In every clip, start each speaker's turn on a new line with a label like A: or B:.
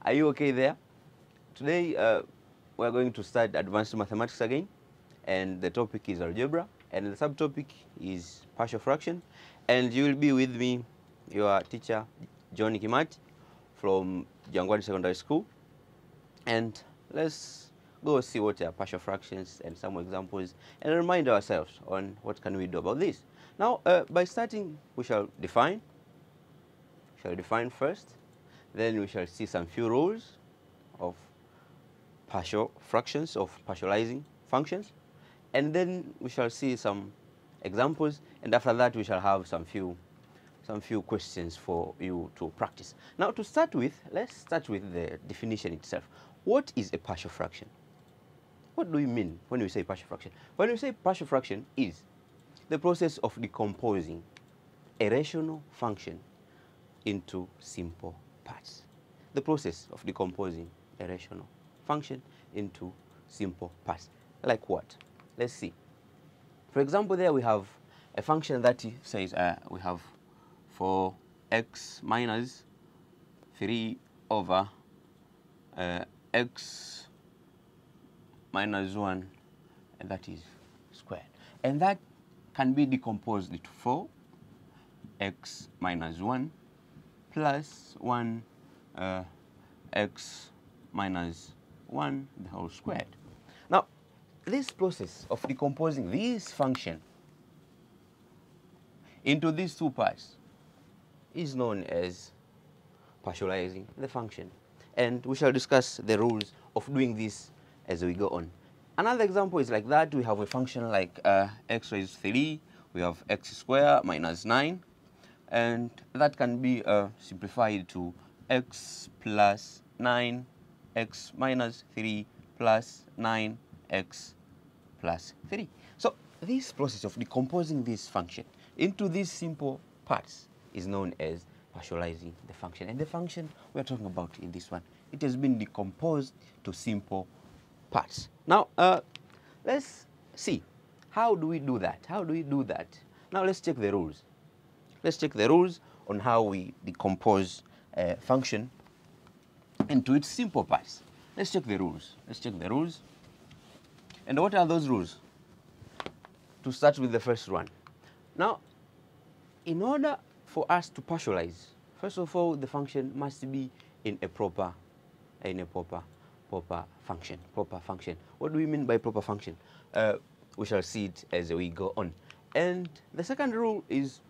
A: Are you okay there? Today we're going to start advanced mathematics again, and the topic is algebra, and the subtopic is partial fraction. And you will be with me, your teacher, John Kimati, from Jangwani Secondary School. And let's go see what are partial fractions and some examples, and remind ourselves on what can we do about this. Now, by starting, we shall define. First, then we shall see some few rules of partial fractions, of partializing functions, and then we shall see some examples, and after that we shall have some few questions for you to practice. Now, to start with, let's start with the definition itself. What is a partial fraction? What do we mean when we say partial fraction? When we say partial fraction is the process of decomposing a rational function into simple parts. The process of decomposing a rational function into simple parts. Like what? Let's see. For example, there we have a function that says we have 4x minus 3 over x minus 1, and that is squared. And that can be decomposed into 4x minus 1 plus 1 x minus 1 the whole squared. Now, this process of decomposing this function into these two parts is known as partializing the function. And we shall discuss the rules of doing this as we go on. Another example is like that. We have a function like x raised to 3. We have x squared minus 9. And that can be simplified to x plus 9, x minus 3 plus 9x plus 3. So this process of decomposing this function into these simple parts is known as partializing the function. And the function we are talking about in this one, it has been decomposed to simple parts. Now, let's see, how do we do that? Now, let's check the rules. Let's check the rules on how we decompose a function into its simple parts. Let's check the rules. And what are those rules? To start with the first one. Now, in order for us to partialize, first of all, the function must be in a proper function. What do we mean by proper function? We shall see it as we go on. And the second rule is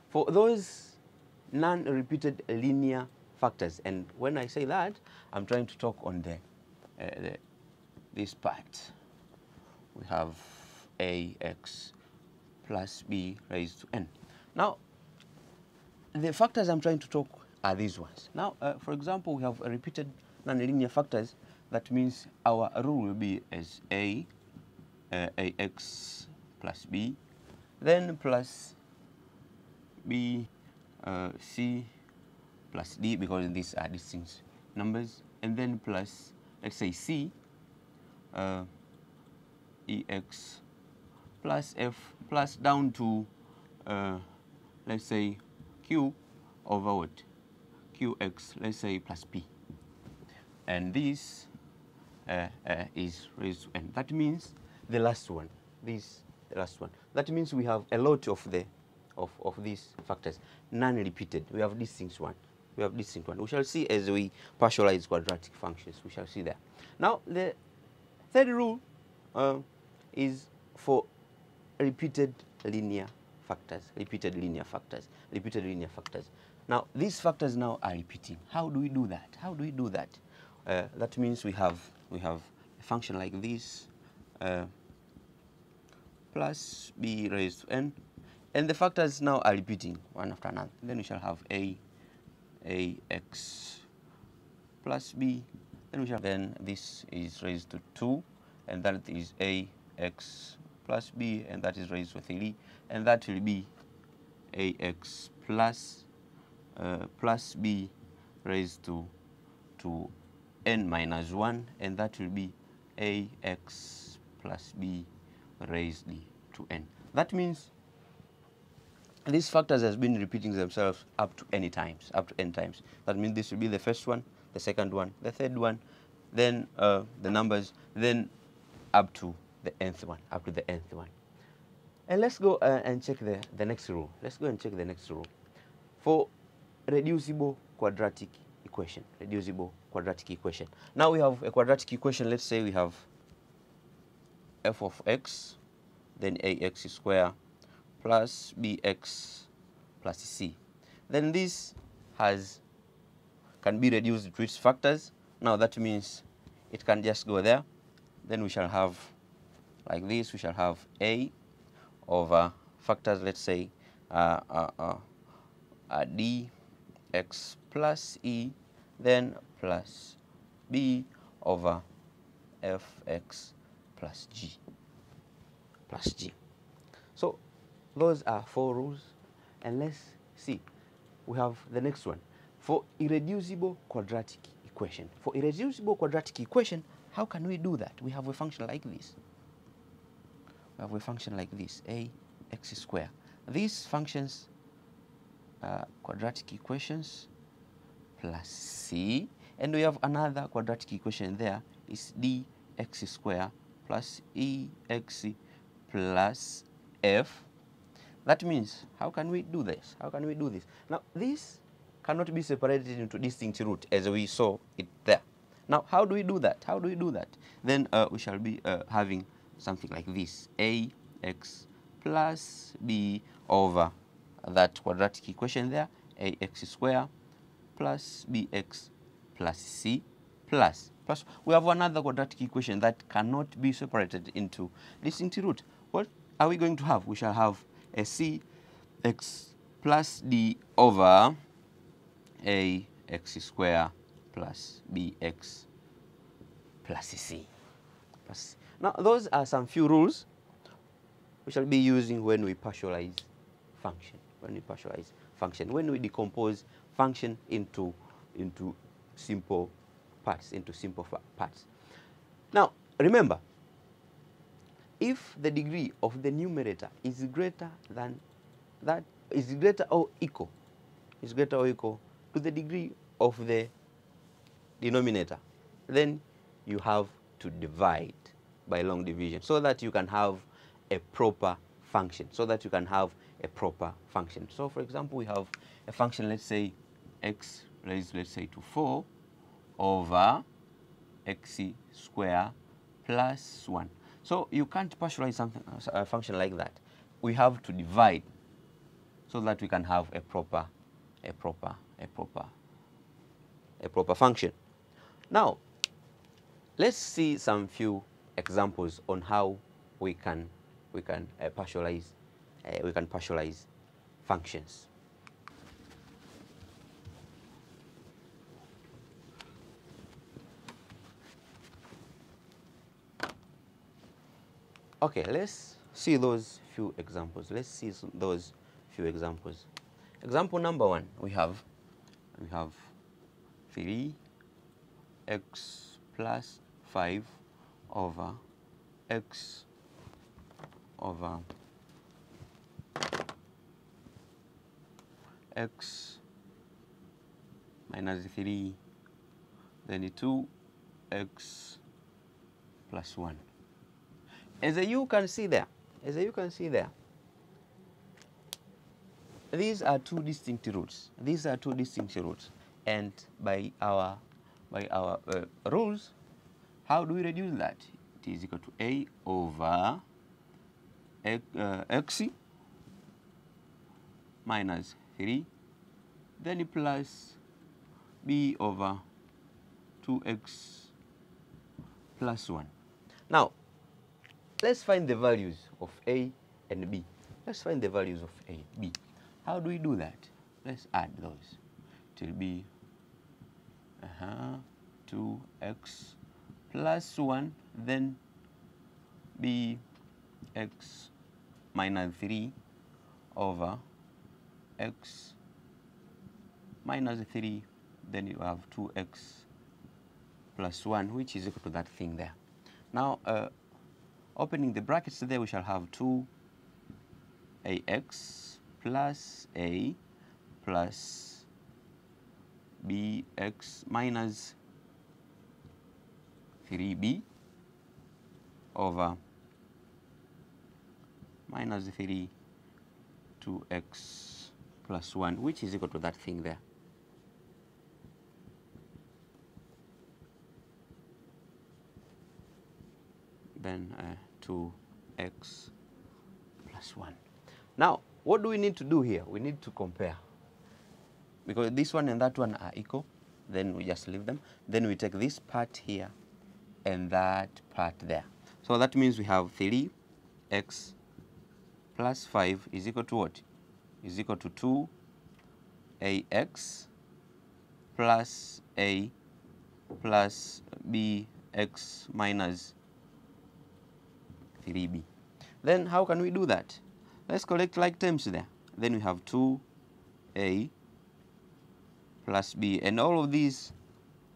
A: for those non-repeated linear factors. And when I say that, I'm trying to talk on this part. We have ax plus b raised to n. Now, the factors I'm trying to talk are these ones. Now, for example, we have repeated non-linear factors. That means our rule will be as ax plus b, then plus b c plus d, because these are distinct numbers, and then plus, let's say, c ex plus f plus down to let's say q over what? Qx, let's say, plus p. And this is raised to n. That means the last one. That means we have a lot of these factors, non-repeated. We have distinct one. We shall see as we partialize quadratic functions. We shall see that. Now, the third rule is for repeated linear factors. Now, these factors now are repeating. How do we do that? That means we have a function like this, plus b raised to n, and the factors now are repeating one after another. Then we shall have ax plus b. Then this is raised to 2, and that is ax plus b, and that is raised to 3, and that will be ax plus b raised to n minus 1, and that will be ax plus b raised to n. That means these factors has been repeating themselves up to n times. That means this will be the first one, the second one, the third one, then the numbers, then up to the nth one, And let's go and check the next rule. Let's go and check the next rule. For reducible quadratic equation. Now we have a quadratic equation. Let's say we have f of x, then ax square plus bx plus c. Then this can be reduced to its factors. Now that means it can just go there. Then we shall have, like this, we shall have a over factors, let's say dx plus e, then plus b over fx plus g. So those are 4 rules, and let's see. We have the next one. For irreducible quadratic equation. How can we do that? We have a function like this. Ax square. These functions are quadratic equations plus c, and we have another quadratic equation there, is dx square plus ex plus f. That means, how can we do this? Now, this cannot be separated into distinct root as we saw it there. Now, how do we do that? Then we shall be having something like this: ax plus b over that quadratic equation there, ax square plus bx plus c plus we have another quadratic equation that cannot be separated into distinct root. What are we going to have? We shall have a cx plus d over ax square plus bx plus c. Now, those are some few rules we shall be using when we partialize function. When we decompose function into simple parts. Now, remember, if the degree of the numerator is greater or equal to the degree of the denominator, then you have to divide by long division so that you can have a proper function. So, for example, we have a function, let's say x raised, let's say, to 4 over x square plus 1. So you can't partialize a function like that. We have to divide so that we can have a proper function. Now, let's see some few examples on how we can partialize functions. Okay, let's see those few examples. Example number 1, we have 3x plus 5 over x over x minus 3, then 2x plus 1. As you can see there, these are two distinct roots. And by our rules, how do we reduce that? It is equal to a over x minus 3, then plus b over 2x plus 1. Now, let's find the values of a and b. How do we do that? Let's add those. It will be 2x plus 1, then bx minus 3 over x minus 3, then you have 2x plus 1, which is equal to that thing there. Now, opening the brackets there, we shall have 2ax plus a plus bx minus 3b over minus 3 2x plus 1, which is equal to that thing there. Then 2x plus 1. Now, what do we need to do here? We need to compare. Because this one and that one are equal, then we just leave them. Then we take this part here and that part there. So that means we have 3x plus 5 is equal to what? Is equal to 2ax plus a plus bx minus 3b. Then how can we do that? Let's collect like terms there. Then we have 2a plus b, and all of these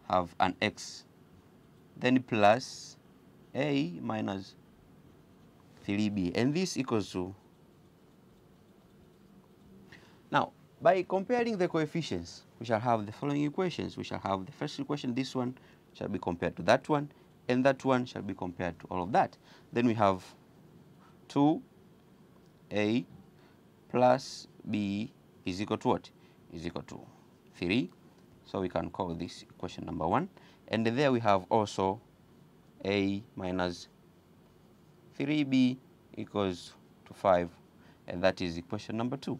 A: have an x. Then plus a minus 3b, and this equals to. Now, by comparing the coefficients, we shall have the following equations. We shall have the first equation, this one shall be compared to that one, and that one shall be compared to all of that. Then we have 2a plus b is equal to what? Is equal to 3. So we can call this equation number 1. And there we have also a minus 3b equals to 5, and that is equation number 2.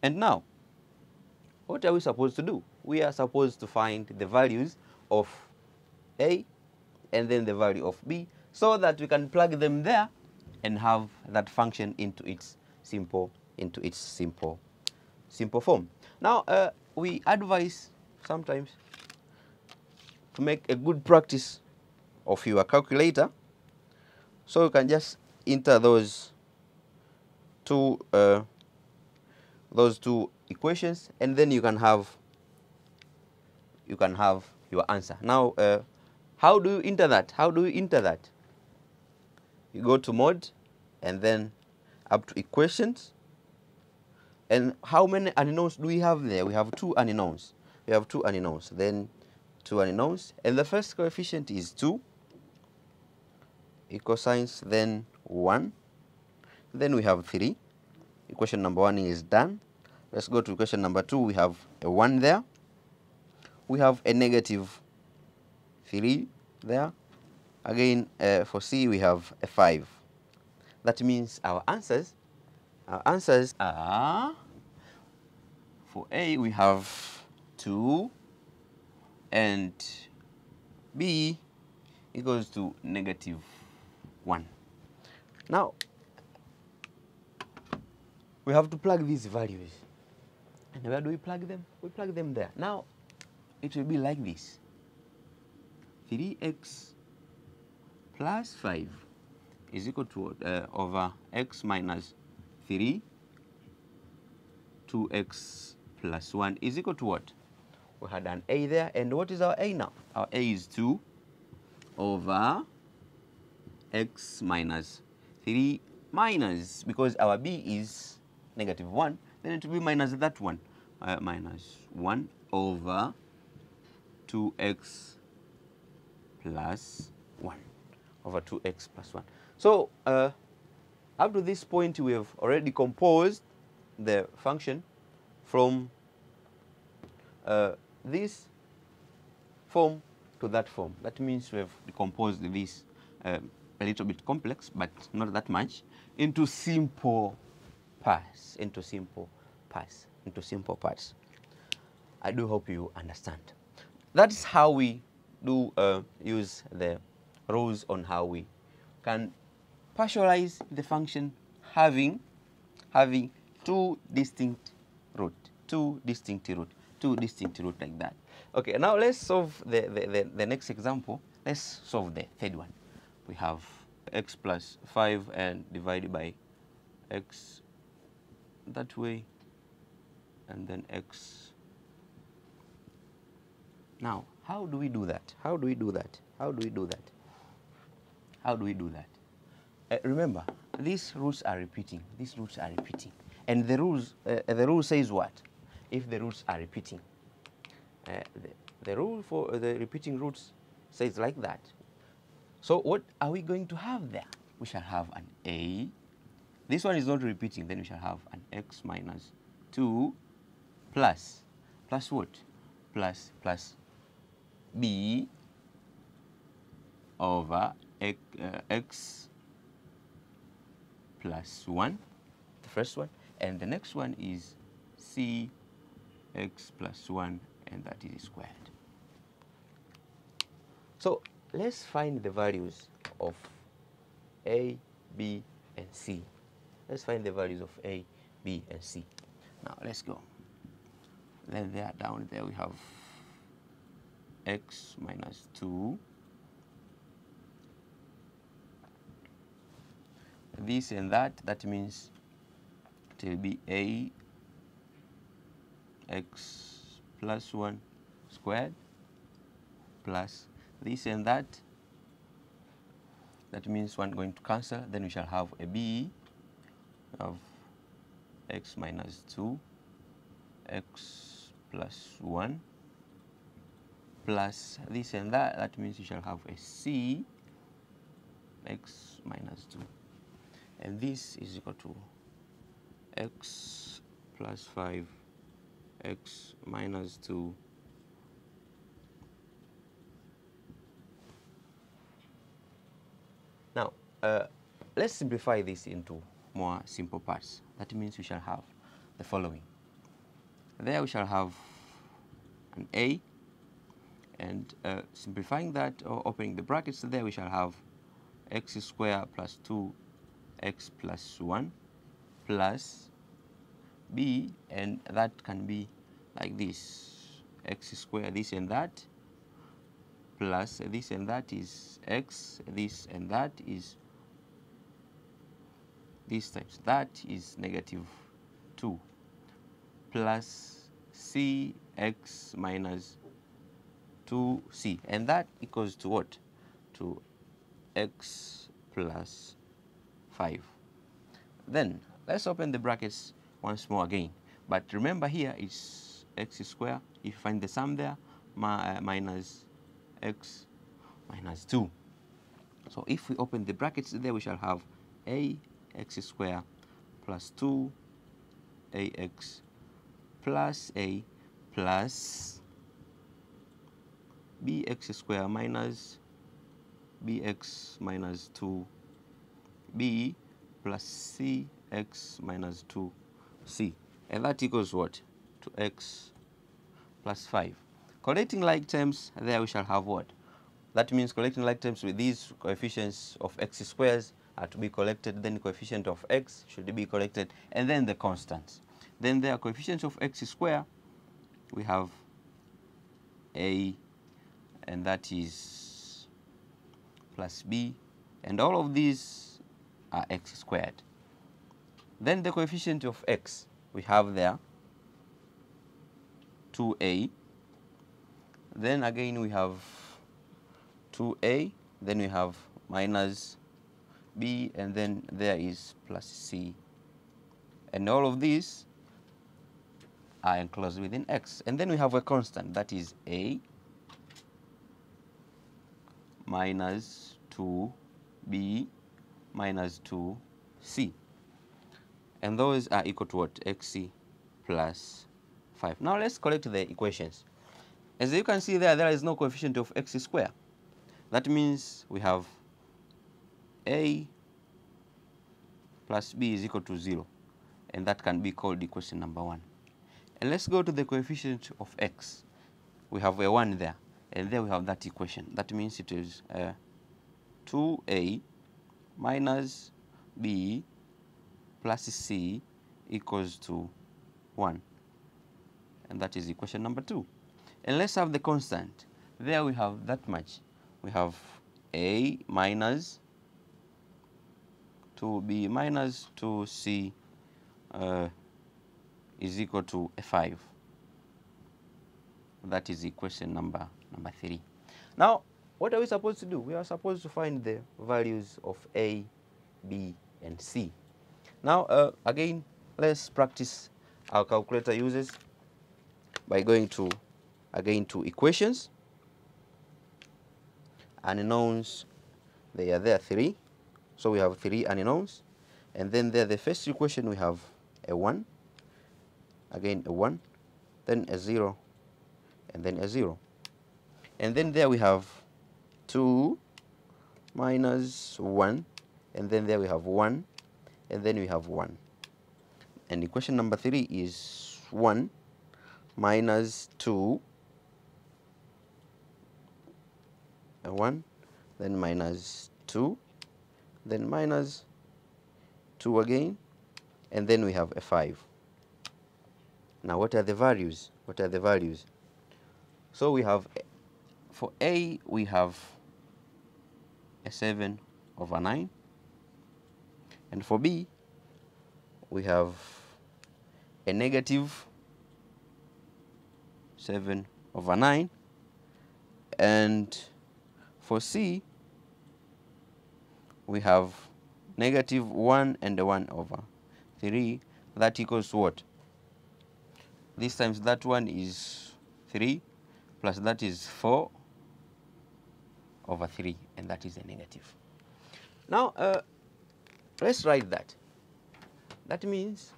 A: And now, what are we supposed to do? We are supposed to find the values of a and then the value of b, so that we can plug them there and have that function into its simple form. Now, we advise sometimes to make a good practice of your calculator, so you can just enter those two equations, and then you can have your answer. Now, how do you enter that? How do you enter that? You go to mod and then up to equations. And how many unknowns do we have there? We have 2 unknowns. We have 2 unknowns. Then 2 unknowns. And the first coefficient is 2. Equal signs, then 1. Then we have 3. Equation number 1 is done. Let's go to equation number 2. We have a 1 there. We have a negative 3 there. Again, for C, we have a 5. That means our answers are, for A, we have 2, and B equals to negative 1. Now, we have to plug these values. And where do we plug them? We plug them there. Now, it will be like this. 3x plus 5 is equal to over x minus 3. 2x plus 1 is equal to what? We had an a there, and what is our a now? Our a is 2 over x minus 3 minus, because our b is negative 1, then it will be minus that one. Minus 1 over 2x plus 1. Over 2x plus 1. So, up to this point, we have already composed the function from this form to that form. That means we have decomposed this a little bit complex, but not that much, into simple parts. I do hope you understand. That's how we do use the rules on how we can partialize the function having two distinct roots like that. Okay, now let's solve the next example. Let's solve the third one. We have x plus 5 and divided by x that way, and then x. Now, how do we do that? Remember, these roots are repeating. And the rule says what? If the roots are repeating. The rule for the repeating roots says like that. So what are we going to have there? We shall have an a. This one is not repeating. Then we shall have an x minus 2 plus what? Plus b over x plus 1, the first one. And the next one is c x plus 1, and that is squared. So let's find the values of a, b, and c. Let's find the values of a, b, and c. Now let's go. Then there, down there we have x minus 2. This and that means it will be a x plus 1 squared plus this and that means one going to cancel. Then we shall have a b of x minus 2 x plus 1 plus this and that means we shall have a c x minus 2, and this is equal to x plus 5 x minus 2 Now let's simplify this into more simple parts. That means we shall have the following. There we shall have an a, and simplifying that or opening the brackets, there we shall have x squared plus 2x plus 1 plus b, and that can be like this, x squared this and that plus this and that is x, this and that is this times that is negative 2 plus cx minus 2c, and that equals to what? To x plus 5. Then let's open the brackets once more again, but remember here is x squared. If you find the sum there, minus x minus 2. So if we open the brackets there, we shall have a x squared plus 2ax plus a plus bx squared minus bx minus 2b plus cx minus 2c, and that equals what? To x plus 5. Collecting like terms, there we shall have what? That means collecting like terms with these coefficients of x squares are to be collected, then the coefficient of x should be collected, and then the constants. Then there are coefficients of x squared, we have a, and that is plus b, and all of these are x squared. Then the coefficient of x, we have there 2a, then again we have 2a, then we have minus b, and then there is plus c, and all of these are enclosed within x. And then we have a constant, that is a minus 2b minus 2c, and those are equal to what? Xc plus 5. Now let's collect the equations. As you can see there is no coefficient of x squared. That means we have a plus b is equal to 0, and that can be called equation number 1. And let's go to the coefficient of x. We have a 1 there, and there we have that equation. That means it is 2a minus b plus c equals to 1, and that is equation number 2. And let's have the constant. There we have that much. We have a minus 2b minus 2c is equal to a 5. That is equation number 3. Now, what are we supposed to do? We are supposed to find the values of a, b, and c. Now, again, let's practice our calculator uses by going to, again, to equations. Unknowns, they are there 3. So we have 3 unknowns. And then there, the first equation, we have a 1, again a 1, then a 0, and then a 0. And then there we have 2 minus 1, and then there we have 1, and then we have 1. And equation number 3 is 1 minus 2, a 1, then minus 2, then minus 2 again, and then we have a 5. Now what are the values? What are the values? So we have, for A, we have a 7/9, and for B, we have a negative 7/9, and for C, we have negative 1 and a 1/3. That equals what? This times that one is 3, plus that is 4/3, and that is a negative. Now, let's write that. That means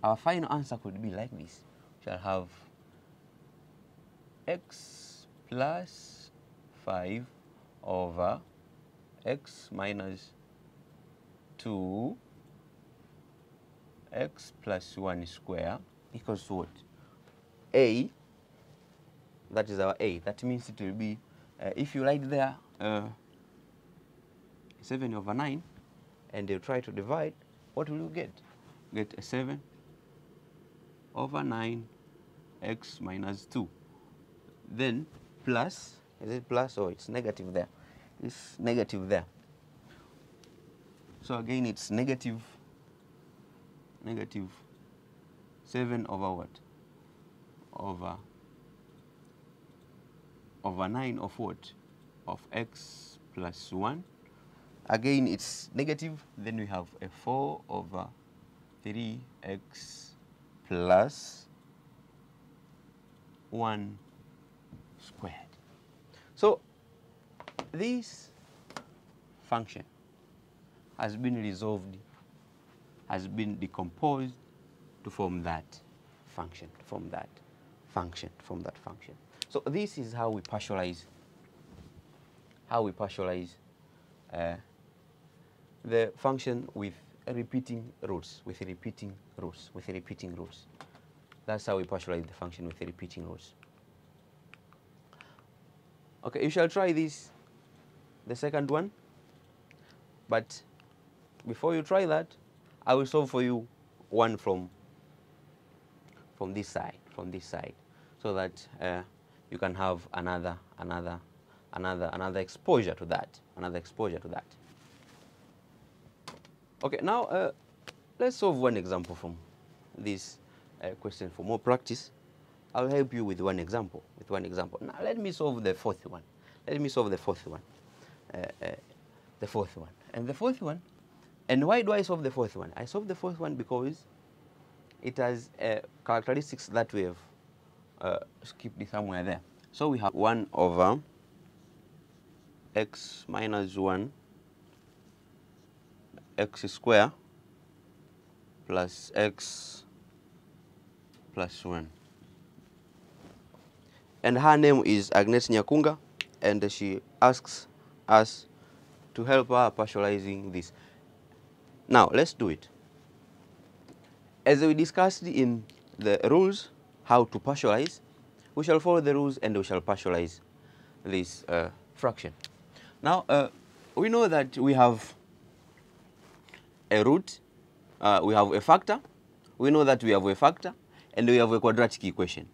A: our final answer could be like this. We shall have x plus 5 over x minus 2 x plus 1 square equals to what? A, that is our A. That means it will be, if you write there 7/9, and you try to divide, what will you get? You get a 7/9 x minus 2. Then plus, is it plus? Oh, it's negative there. It's negative there. So again, it's negative 7 over what? Over 9 of what? Of x plus 1. Again, it's negative. Then we have a 4/3x plus 1 squared. So this function has been resolved, has been decomposed to form that function, from that function. So this is how we partialize, the function with repeating roots, That's how we partialize the function with repeating roots. Okay, you shall try this, the second one. But before you try that, I will solve for you one from this side, so that you can have another exposure to that, Okay, now let's solve one example from this question for more practice. I'll help you with one example. Now let me solve the fourth one. And the fourth one, and why do I solve the fourth one? I solve the fourth one because it has characteristics that we have skipped somewhere there. So we have 1 over x minus 1 x square plus x plus 1. And her name is Agnes Nyakunga, and she asks us to help her partializing this. Now, let's do it. As we discussed in the rules, how to partialize, we shall follow the rules and we shall partialize this fraction. Now, we know that we have a root, we have a factor, we know that we have a factor, and we have a quadratic equation.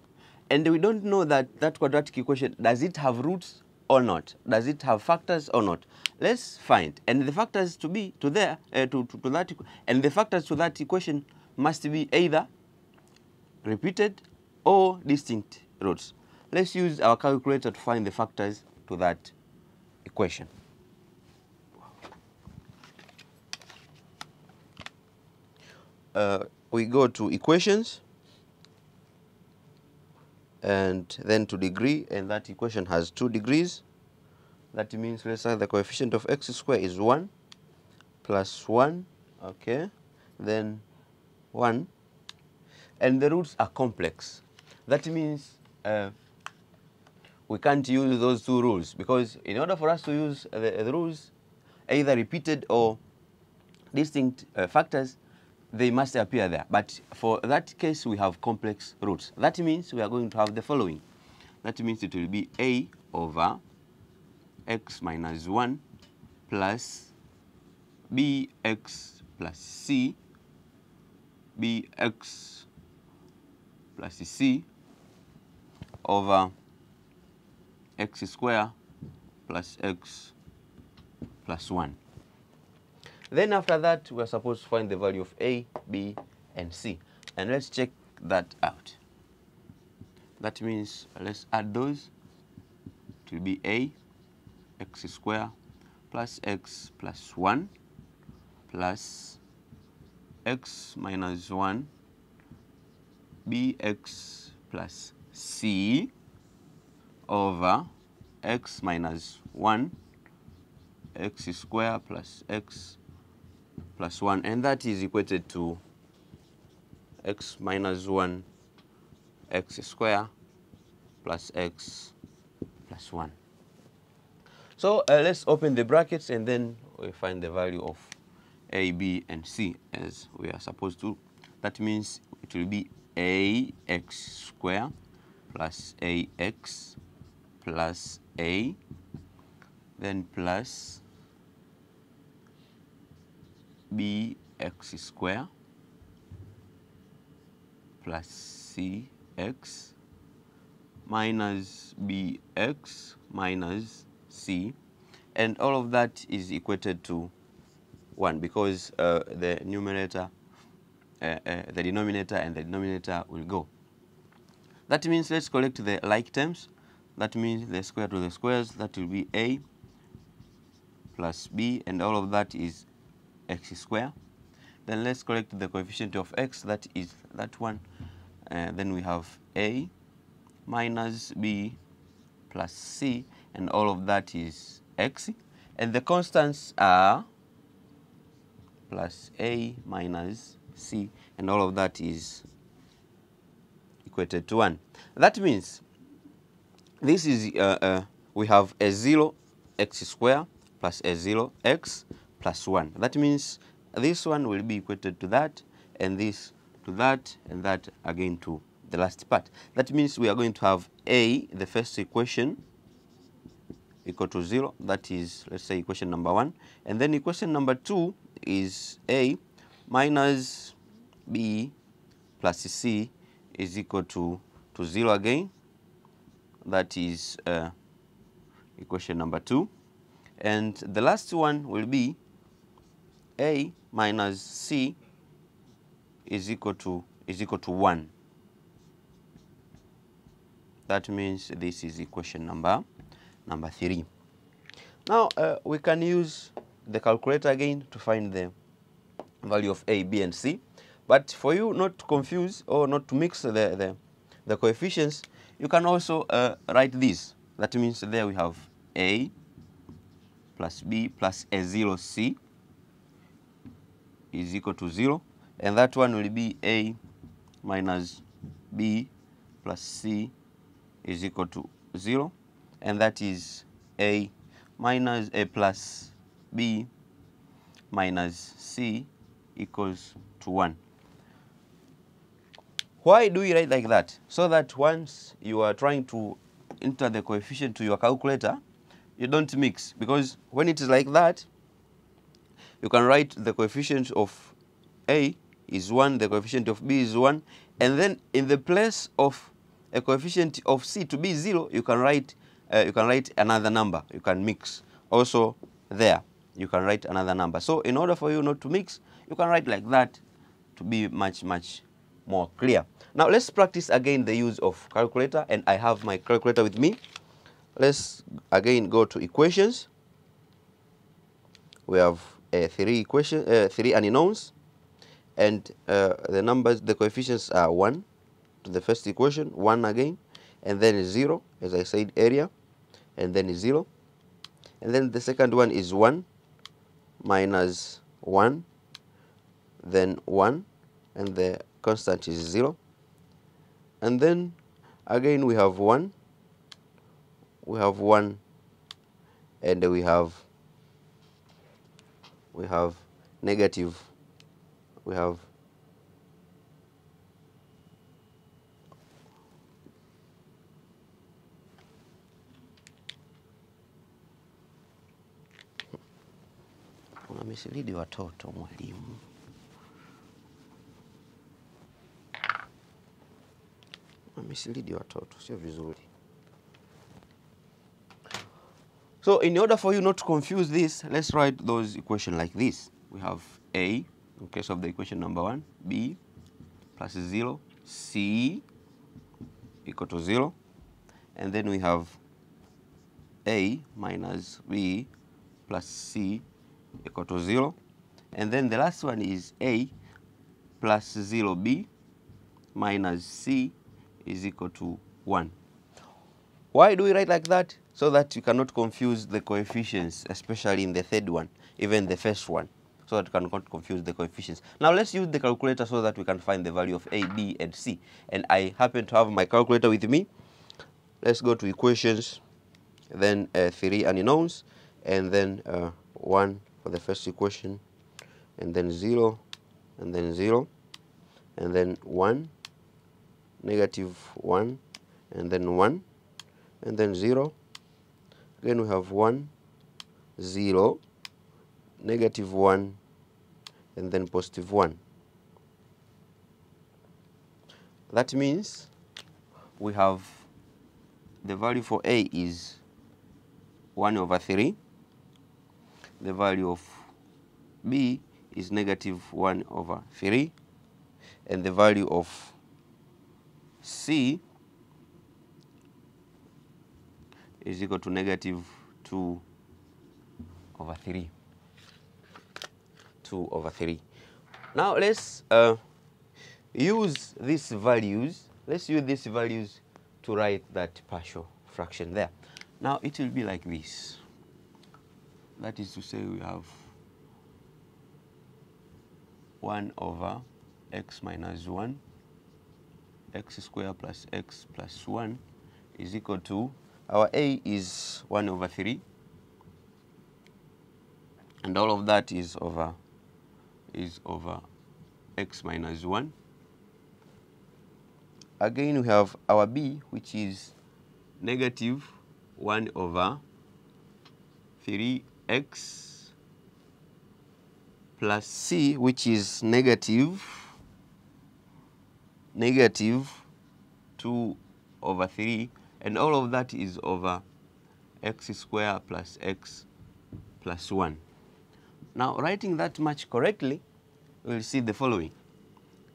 A: And we don't know that that quadratic equation, does it have roots or not? Does it have factors or not? Let's find. And the factors to that, and the factors to that equation must be either repeated or distinct roots. Let's use our calculator to find the factors to that equation. we go to equations and then to degree, and that equation has 2 degrees. That means let's say the coefficient of x squared is 1 plus 1, okay, then 1, and the roots are complex. That means we can't use those 2 rules, because in order for us to use the rules, either repeated or distinct factors, they must appear there. But for that case, we have complex roots. That means we are going to have the following. That means it will be a over x minus 1 plus bx plus c, bx plus c over x squared plus x plus 1. Then after that, we are supposed to find the value of a, b, and c. And let's check that out. That means let's add those. It will be a, x squared plus x plus 1 plus x minus 1 bx plus c over x minus 1 x squared plus x plus 1, and that is equated to x minus 1 x squared plus x plus 1. So let's open the brackets and then we find the value of a, b, and c as we are supposed to. That means it will be ax squared plus ax plus a, then plus bx squared plus cx minus bx minus c, and all of that is equated to 1, because the numerator, the denominator and the denominator will go. That means let's collect the like terms. That means the square to the squares, that will be a plus b, and all of that is x squared. Then let's collect the coefficient of x, that is that one. Then we have a minus b plus c, and all of that is x. And the constants are plus a minus c, and all of that is equated to 1. That means this is, we have a 0 x squared plus a 0 x plus 1. That means this one will be equated to that, and this to that, and that again to the last part. That means we are going to have a, the first equation, equal to 0. That is, let's say, equation number 1. And then equation number 2 is a minus b plus c is equal to 0 again. That is equation number 2. And the last one will be a minus c is equal to 1. That means this is equation number 3. Now we can use the calculator again to find the value of a, b, and c. But for you not to confuse or not to mix the coefficients, you can also write this. That means there we have a plus b plus a 0c is equal to 0. And that one will be a minus b plus c is equal to 0. And that is a minus a plus b minus c equals to 1. Why do we write like that? So that once you are trying to enter the coefficient to your calculator, you don't mix. Because when it is like that, you can write the coefficient of a is 1, the coefficient of b is 1, and then in the place of a coefficient of c to be 0, you can write another number. You can mix. Also there, you can write another number. So in order for you not to mix, you can write like that to be much more clear. Now let's practice again the use of calculator, and I have my calculator with me. Let's again go to equations. We have three unknowns, and the numbers, the coefficients are 1 to the first equation, 1 again, and then 0, as I said earlier, and then 0. And then the second one is 1 minus 1, then 1, and the constant is 0. And then again we have 1, and we have negative, we have unamesilidi watoto mwalimu. Unamesilidi watoto, sio vizuri. So in order for you not to confuse this, let's write those equations like this. We have A, in case of the equation number 1, B plus 0, C equal to 0. And then we have A minus B plus C equal to 0. And then the last one is A plus 0B minus C is equal to 1. Why do we write like that? So that you cannot confuse the coefficients, especially in the third one, even the first one, so that you cannot confuse the coefficients. Now let's use the calculator so that we can find the value of A, B, and C. And I happen to have my calculator with me. Let's go to equations, then 3 unknowns, and then 1 for the first equation, and then 0, and then 0, and then 1, negative 1, and then 1, and then 0. Again we have 1, 0, negative 1, and then positive 1. That means we have the value for A is 1 over 3. The value of B is negative 1 over 3. And the value of C is equal to negative 2 over 3. 2 over 3. Now let's use these values. Let's use these values to write that partial fraction there. Now it will be like this. That is to say we have 1 over x minus 1, x squared plus x plus 1 is equal to, our A is 1 over 3, and all of that is over x minus 1. Again we have our B, which is negative 1 over 3x plus C, which is negative 2 over 3, and all of that is over x squared plus x plus 1. Now writing that much correctly, we'll see the following.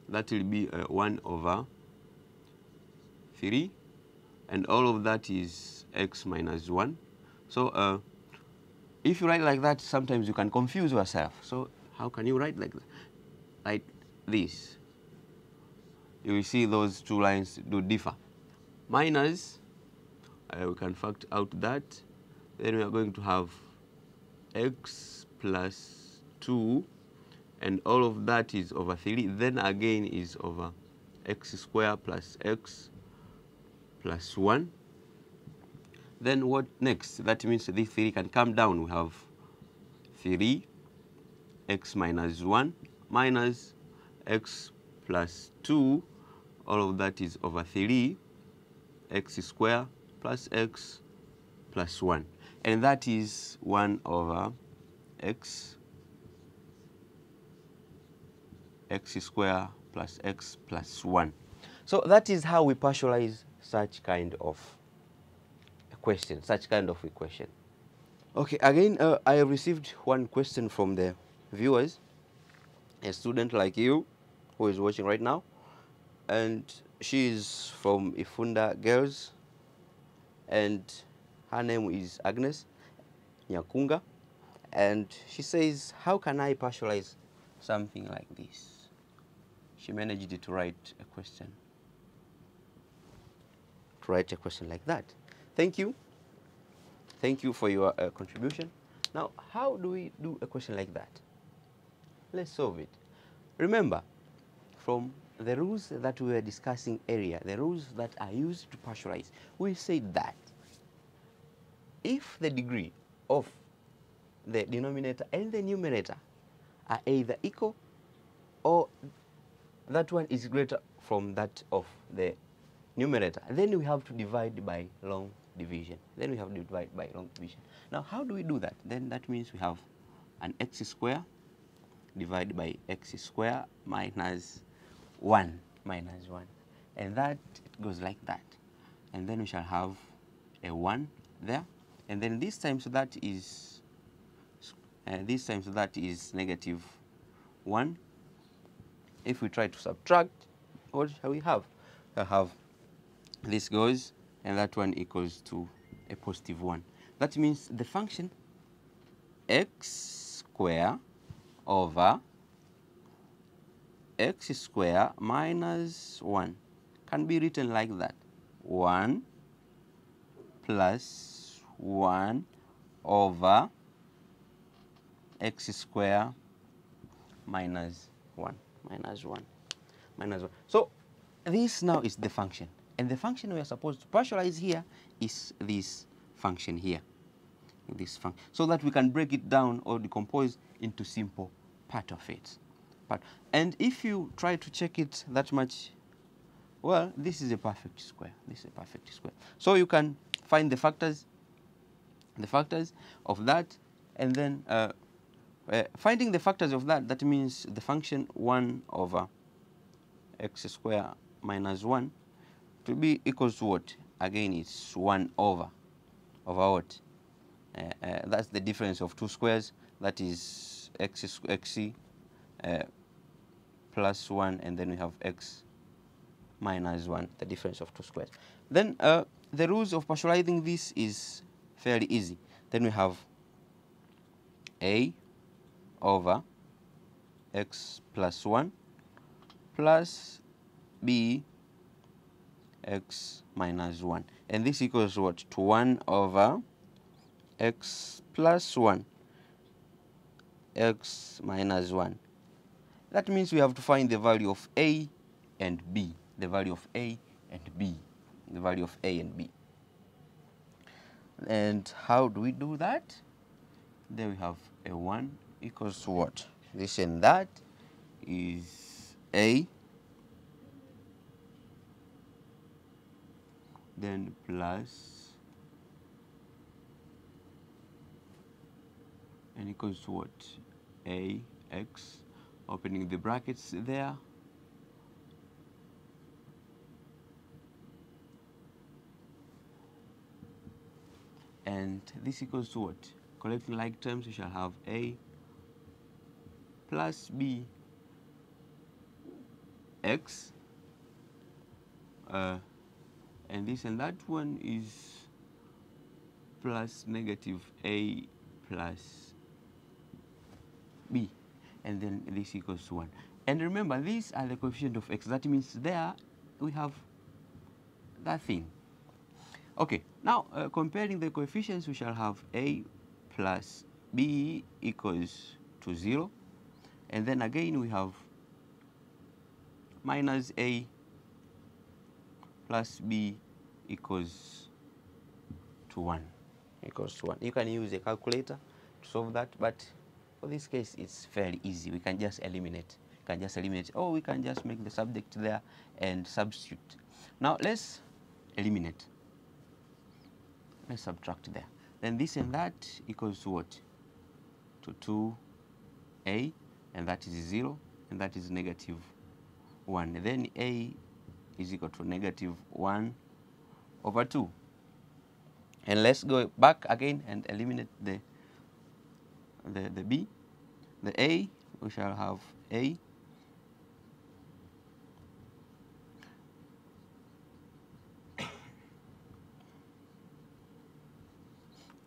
A: That will be 1 over 3, and all of that is x minus 1. So if you write like that, sometimes you can confuse yourself. So how can you write like that? Like this. You will see those two lines do differ. Minus, we can factor out that. Then we are going to have x plus 2, and all of that is over 3. Then again is over x squared plus x plus 1. Then what next? That means this 3 can come down. We have 3 x minus 1 minus x plus 2. All of that is over 3 x squared plus x plus 1. And that is 1 over x squared plus x plus 1. So that is how we partialize such kind of question, such kind of equation. Okay, again, I have received one question from the viewers, a student like you who is watching right now, and she is from Ifunda Girls, and her name is Agnes Nyakunga, and she says, how can I partialize something like this? she managed to write a question. To write a question like that. Thank you. Thank you for your contribution. Now, how do we do a question like that? Let's solve it. Remember, from the rules that we were discussing earlier, the rules that are used to partialize, we said that if the degree of the denominator and the numerator are either equal or that one is greater from that of the numerator, then we have to divide by long division. Now, how do we do that? Then that means we have an x square divided by x square minus 1. And that it goes like that. And then we shall have a 1 there. And then this times that is negative 1. If we try to subtract, what shall we have? We'll have this goes, and that one equals to a positive 1. That means the function x square over x square minus 1 can be written like that. 1 plus 1 over x square minus 1. So this now is the function. And the function we are supposed to partialize here is this function here. So that we can break it down or decompose into simple part of it. And if you try to check it that much, well, this is a perfect square. So you can find the factors of that, and then finding the factors of that, that means the function 1 over x square minus 1 to be equals to what? Again, it's 1 over what? That's the difference of two squares. That is x plus 1, and then we have x minus 1, the difference of two squares. Then the rules of partializing this is fairly easy. Then we have a over x plus 1 plus b x minus 1. And this equals what? To 1 over x plus 1 x minus 1. That means we have to find the value of a and b. And how do we do that? There we have a 1 equals to what? This and that is a, then plus, and equals to what? A x, opening the brackets there, and this equals to what? Collecting like terms, we shall have a plus b x, and this and that one is plus negative a plus b, and then this equals to 1. And remember, these are the coefficient of x. That means there we have that thing. Okay, now comparing the coefficients, we shall have a plus b equals to 0. And then again we have minus a plus b equals to 1. You can use a calculator to solve that, but for this case it's fairly easy. We can just eliminate. Or we can just make the subject there and substitute. Now let's eliminate. Let's subtract there. Then this and that equals to what? To 2a, and that is 0, and that is negative 1. Then a is equal to negative 1 over 2. And let's go back again and eliminate the b. The a, we shall have a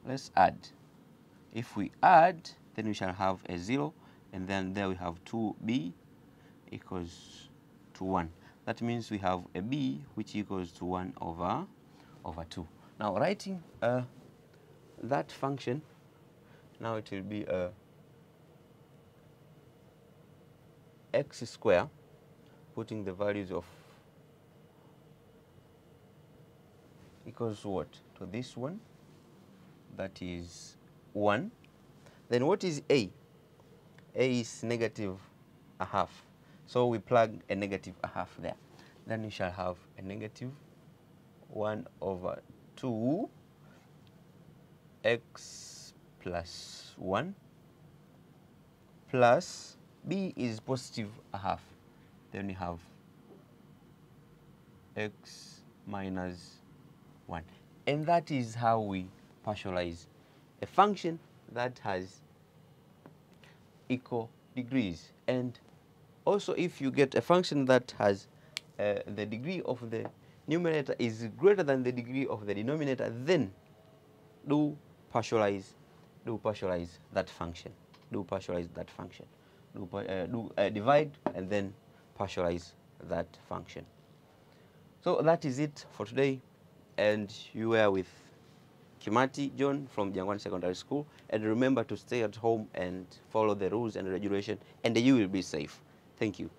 A: let's add. If we add, then we shall have a 0, and then there we have 2b equals to 1. That means we have a b which equals to 1 over 2. Now writing that function, now it will be x square, putting the values of equals to what? To this one, that is 1. Then what is a? A is negative a half. So we plug a negative a half there. Then we shall have a negative 1 over 2 x plus 1 plus b is positive a half. Then we have x minus 1. And that is how we partialize a function that has equal degrees. And also, if you get a function that has the degree of the numerator is greater than the degree of the denominator, then do partialize that function. Do partialize that function. Divide and then partialize that function. So that is it for today. And you were with Kimati John from Jangwani Secondary School. And remember to stay at home and follow the rules and regulation, and you will be safe. Thank you.